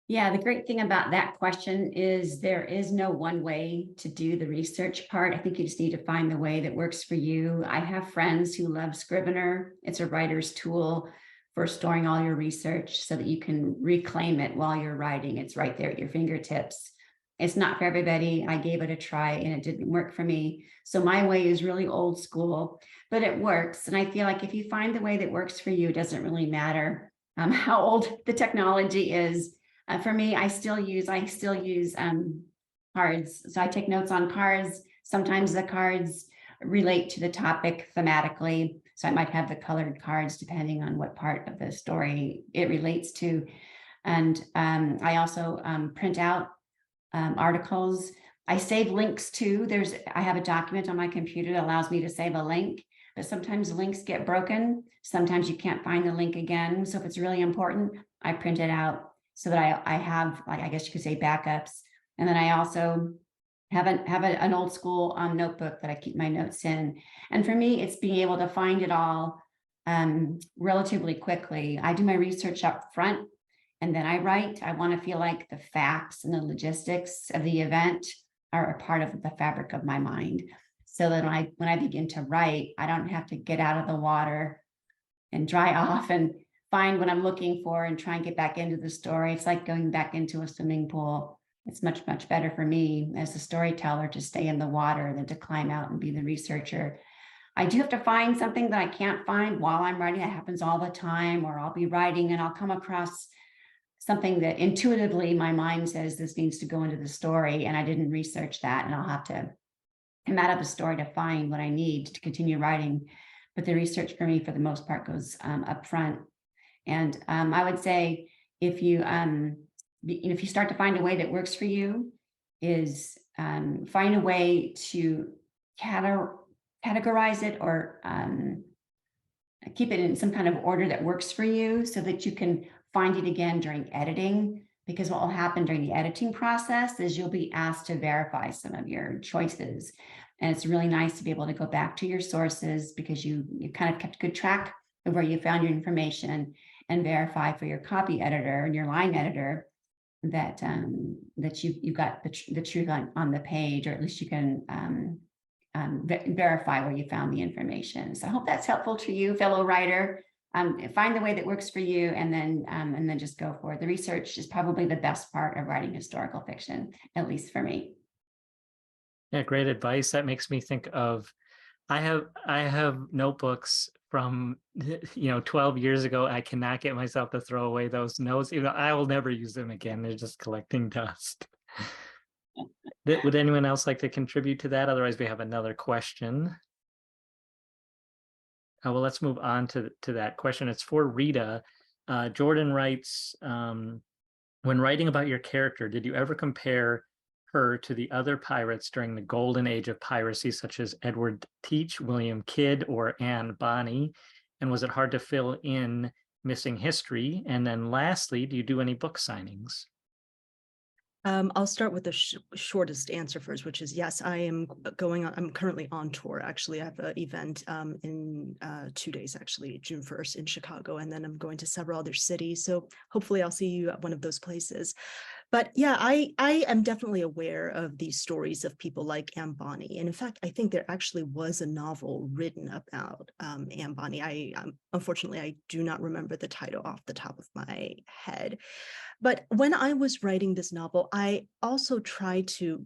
Yeah, the great thing about that question is there is no one way to do the research part. I think you just need to find the way that works for you. I have friends who love Scrivener. It's a writer's tool for storing all your research so that you can reclaim it while you're writing. It's right there at your fingertips. It's not for everybody. I gave it a try and it didn't work for me. So my way is really old school, but it works. And I feel like if you find the way that works for you, it doesn't really matter how old the technology is. For me, I still use cards. So I take notes on cards. Sometimes the cards relate to the topic thematically. So I might have the colored cards depending on what part of the story it relates to. And I also print out articles. I save links too. I have a document on my computer that allows me to save a link, but sometimes links get broken. Sometimes you can't find the link again. So if it's really important, I print it out so that I have, like, I guess you could say, backups. And then I also have an old school notebook that I keep my notes in. And for me, it's being able to find it all relatively quickly. I do my research up front and then I write. I want to feel like the facts and the logistics of the event are a part of the fabric of my mind. So that when I begin to write, I don't have to get out of the water and dry off and find what I'm looking for and try and get back into the story. It's like going back into a swimming pool. It's much, much better for me as a storyteller to stay in the water than to climb out and be the researcher. I do have to find something that I can't find while I'm writing. That happens all the time, or I'll be writing and I'll come across something that intuitively my mind says this needs to go into the story, and I didn't research that, and I'll have to come out of the story to find what I need to continue writing. But the research for me, for the most part, goes up front. And I would say if you start to find a way that works for you, is find a way to categorize it or keep it in some kind of order that works for you so that you can find it again during editing. Because what will happen during the editing process is you'll be asked to verify some of your choices. And it's really nice to be able to go back to your sources because you kind of kept good track of where you found your information, and verify for your copy editor and your line editor that you got the truth on the page, or at least you can verify where you found the information. So I hope that's helpful to you, fellow writer. Find the way that works for you, and then just go for it. The research is probably the best part of writing historical fiction, at least for me. Yeah, great advice. That makes me think of, I have notebooks from 12 years ago. I cannot get myself to throw away those notes. Even though I will never use them again. They're just collecting dust. Would anyone else like to contribute to that? Otherwise, we have another question. Well, let's move on to that question. It's for Rita. Jordan writes, when writing about your character, did you ever compare her to the other pirates during the golden age of piracy, such as Edward Teach, William Kidd, or Anne Bonny? And was it hard to fill in missing history? And then lastly, do you do any book signings? I'll start with the shortest answer first, which is yes, I am going on. I'm currently on tour. Actually, I have an event in 2 days, actually, June 1st in Chicago, and then I'm going to several other cities. So hopefully I'll see you at one of those places. But yeah, I am definitely aware of these stories of people like Anne Bonny. And in fact, I think there actually was a novel written about Anne Bonny. Unfortunately, I do not remember the title off the top of my head. But when I was writing this novel, I also tried to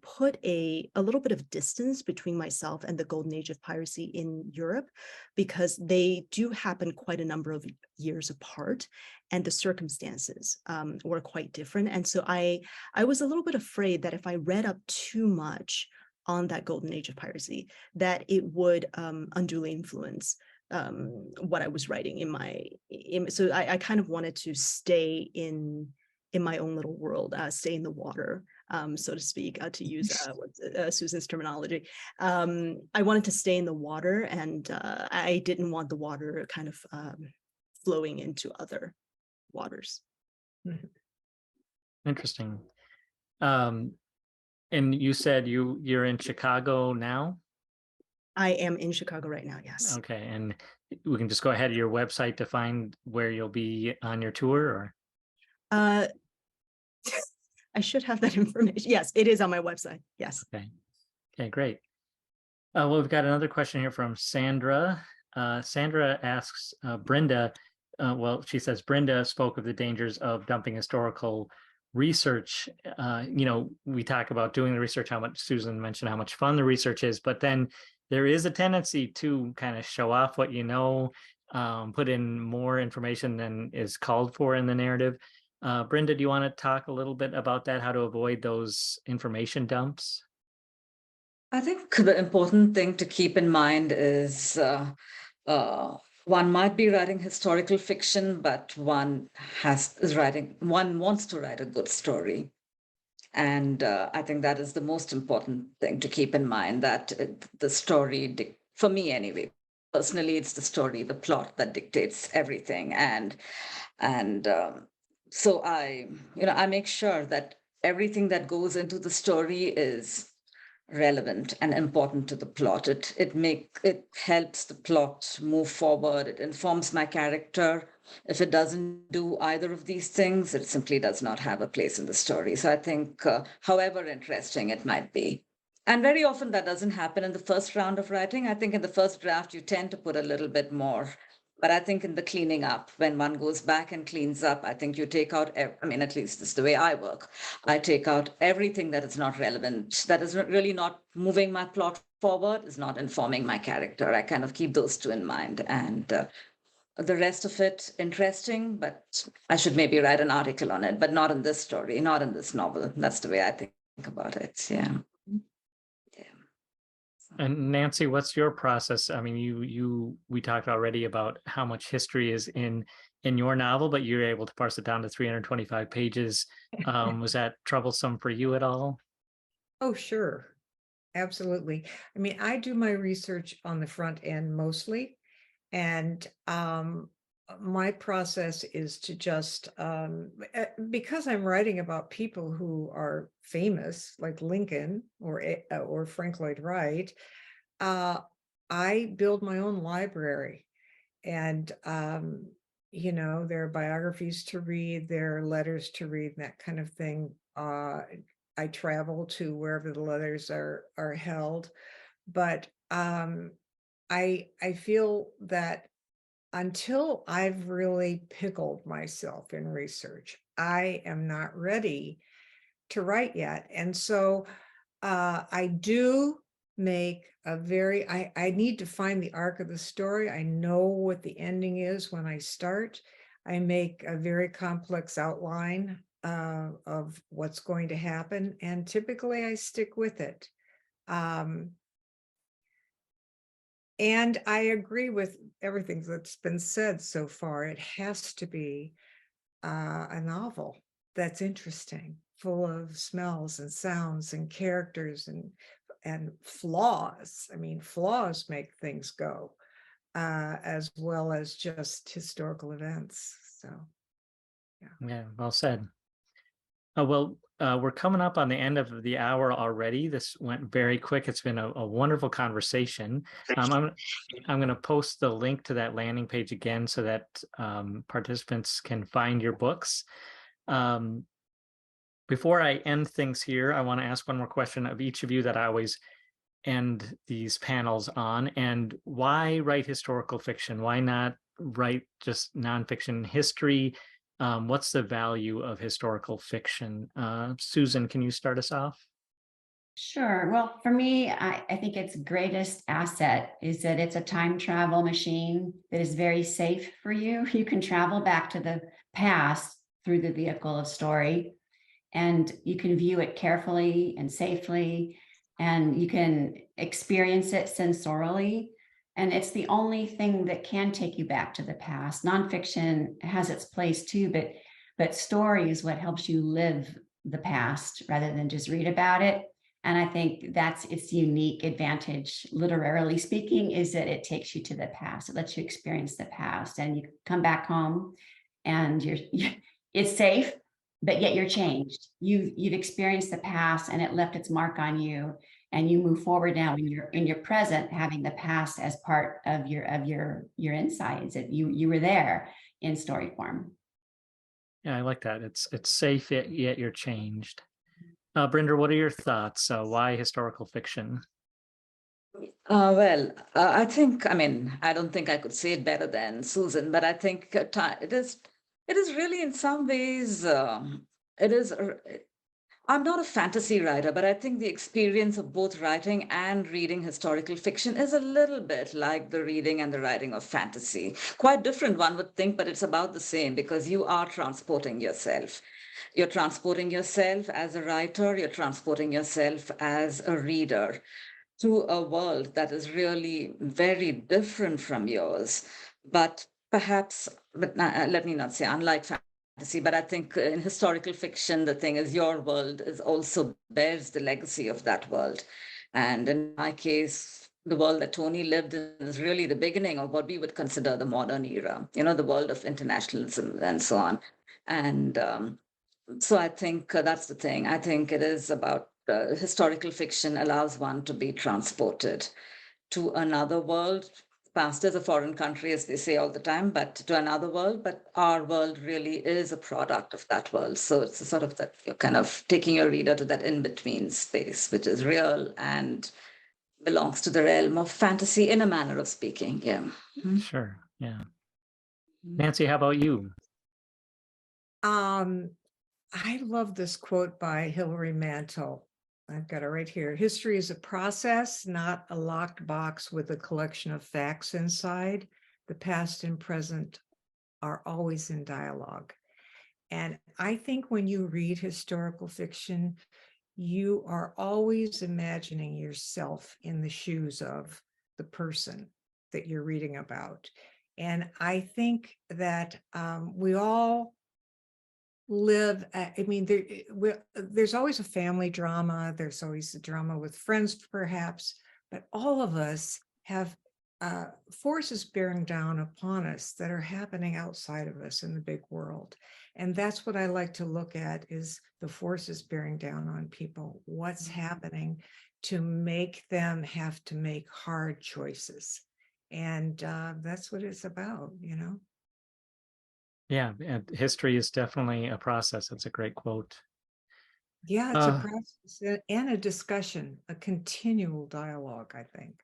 put a little bit of distance between myself and the golden age of piracy in Europe, because they do happen quite a number of years apart, and the circumstances were quite different. And so I was a little bit afraid that if I read up too much on that golden age of piracy, that it would unduly influence what I was writing so I kind of wanted to stay in my own little world, stay in the water, so to speak, to use Susan's terminology. I wanted to stay in the water, and I didn't want the water kind of flowing into other waters. Interesting. And you said you're in Chicago now? I am in Chicago right now, yes. Okay, and we can just go ahead to your website to find where you'll be on your tour, or? I should have that information. Yes, it is on my website. Yes. Okay, great. Well, we've got another question here from Sandra. Sandra asks Brinda, she says, Brinda spoke of the dangers of dumping historical research. We talk about doing the research, how much Susan mentioned, how much fun the research is, but then there is a tendency to kind of show off what you know, put in more information than is called for in the narrative. Brinda, do you want to talk a little bit about that, how to avoid those information dumps? I think the important thing to keep in mind is one might be writing historical fiction, but one wants to write a good story. And I think that is the most important thing to keep in mind, that the story, for me anyway, personally, it's the story, the plot that dictates everything. So I make sure that everything that goes into the story is relevant and important to the plot. It helps the plot move forward. It informs my character. If it doesn't do either of these things, it simply does not have a place in the story. So I think, however interesting it might be, and very often that doesn't happen in the first round of writing. I think in the first draft, you tend to put a little bit more. But I think in the cleaning up, when one goes back and cleans up, I think you take out, at least this is the way I work. I take out everything that is not relevant, that is really not moving my plot forward, is not informing my character. I kind of keep those two in mind. And the rest of it interesting, but I should maybe write an article on it, but not in this story, not in this novel. That's the way I think about it. Yeah. And Nancy, what's your process? I mean, we talked already about how much history is in your novel, but you're able to parse it down to 325 pages. Was that troublesome for you at all? Oh, sure. Absolutely. I mean, I do my research on the front end mostly. And my process is to just, because I'm writing about people who are famous, like Lincoln or Frank Lloyd Wright, I build my own library. And, there are biographies to read, there are letters to read, that kind of thing. I travel to wherever the letters are held. But I feel that until I've really pickled myself in research, I am not ready to write yet. And so I do make I need to find the arc of the story. I know what the ending is when I start. I make a very complex outline of what's going to happen, and typically I stick with it. And I agree with everything that's been said so far. It has to be a novel that's interesting, full of smells and sounds and characters and flaws. I mean, flaws make things go, as well as just historical events. So, Yeah, well said. We're coming up on the end of the hour already. This went very quick. It's been a wonderful conversation. I'm going to post the link to that landing page again so that participants can find your books. Before I end things here, I want to ask one more question of each of you that I always end these panels on. And why write historical fiction? Why not write just nonfiction history? What's the value of historical fiction? Susan, can you start us off? Sure. Well, for me, I think its greatest asset is that it's a time travel machine that is very safe for you. You can travel back to the past through the vehicle of story, and you can view it carefully and safely, and you can experience it sensorially. And it's the only thing that can take you back to the past. Nonfiction has its place too, but story is what helps you live the past rather than just read about it. And I think that's its unique advantage, literarily speaking, is that it takes you to the past. It lets you experience the past, and you come back home and it's safe, but yet you're changed. You've experienced the past and it left its mark on you, and you move forward now in your present, having the past as part of your insides. That you were there in story form. Yeah, I like that. It's safe, yet you're changed. Brinda, what are your thoughts? Why historical fiction? I think, I mean, I don't think I could say it better than Susan, but I think it is really in some ways, it is, I'm not a fantasy writer, but I think the experience of both writing and reading historical fiction is a little bit like the reading and the writing of fantasy. Quite different, one would think, but it's about the same because you are transporting yourself. You're transporting yourself as a writer, you're transporting yourself as a reader to a world that is really very different from yours, but perhaps, let me not say unlike fantasy, but I think in historical fiction, the thing is your world is also bears the legacy of that world. And in my case, the world that Tony lived in is really the beginning of what we would consider the modern era, the world of internationalism and so on. And so I think that's the thing. I think it is about historical fiction allows one to be transported to another world. Past is a foreign country, as they say all the time, but to another world. But our world really is a product of that world. So it's a sort of that you're kind of taking your reader to that in-between space, which is real and belongs to the realm of fantasy in a manner of speaking. Yeah. Sure. Yeah. Nancy, how about you? I love this quote by Hilary Mantel. I've got it right here. History is a process, not a locked box with a collection of facts inside. The past and present are always in dialogue. And I think when you read historical fiction, you are always imagining yourself in the shoes of the person that you're reading about. And I think that we all live, there's always a family drama, there's always a drama with friends perhaps, but all of us have forces bearing down upon us that are happening outside of us in the big world. And that's what I like to look at, is the forces bearing down on people, what's happening to make them have to make hard choices. And that's what it's about, Yeah, and history is definitely a process. That's a great quote. Yeah, it's a process and a discussion, a continual dialogue, I think.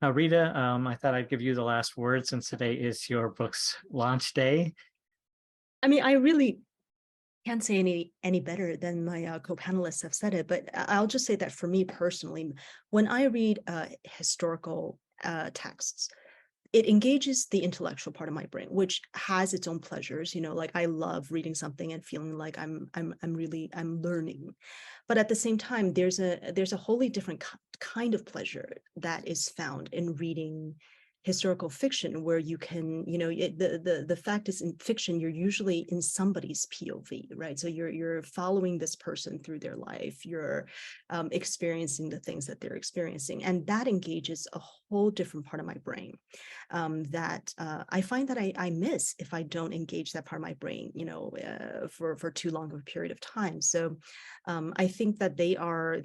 Now, Rita, I thought I'd give you the last word since today is your book's launch day. I mean, I really can't say any better than my co-panelists have said it, but I'll just say that for me personally, when I read historical texts, it engages the intellectual part of my brain, which has its own pleasures. Like I love reading something and feeling like I'm learning. But at the same time, there's a wholly different kind of pleasure that is found in reading historical fiction, where you can, the fact is, in fiction, you're usually in somebody's POV, right? So you're following this person through their life, you're experiencing the things that they're experiencing, and that engages a whole different part of my brain that I find that I miss if I don't engage that part of my brain, for too long of a period of time. So I think that they are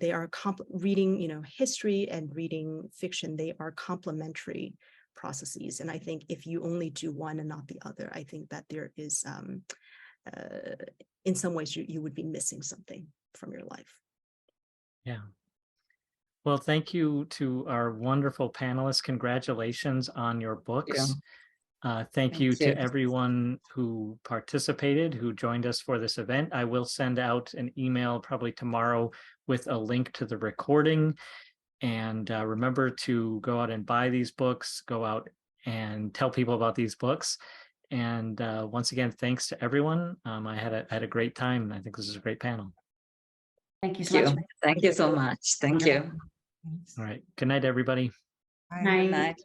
reading, history and reading fiction, they are complementary processes. And I think if you only do one and not the other, I think that there is, in some ways, you would be missing something from your life. Yeah. Well, thank you to our wonderful panelists. Congratulations on your books. Thank you to everyone who participated, who joined us for this event. I will send out an email probably tomorrow with a link to the recording. And remember to go out and buy these books, go out and tell people about these books. And once again, thanks to everyone. I had a great time. I think this is a great panel. Thank you so much. Thank you so much. Thank you. All right. Good night, everybody. Bye. Night. Good night.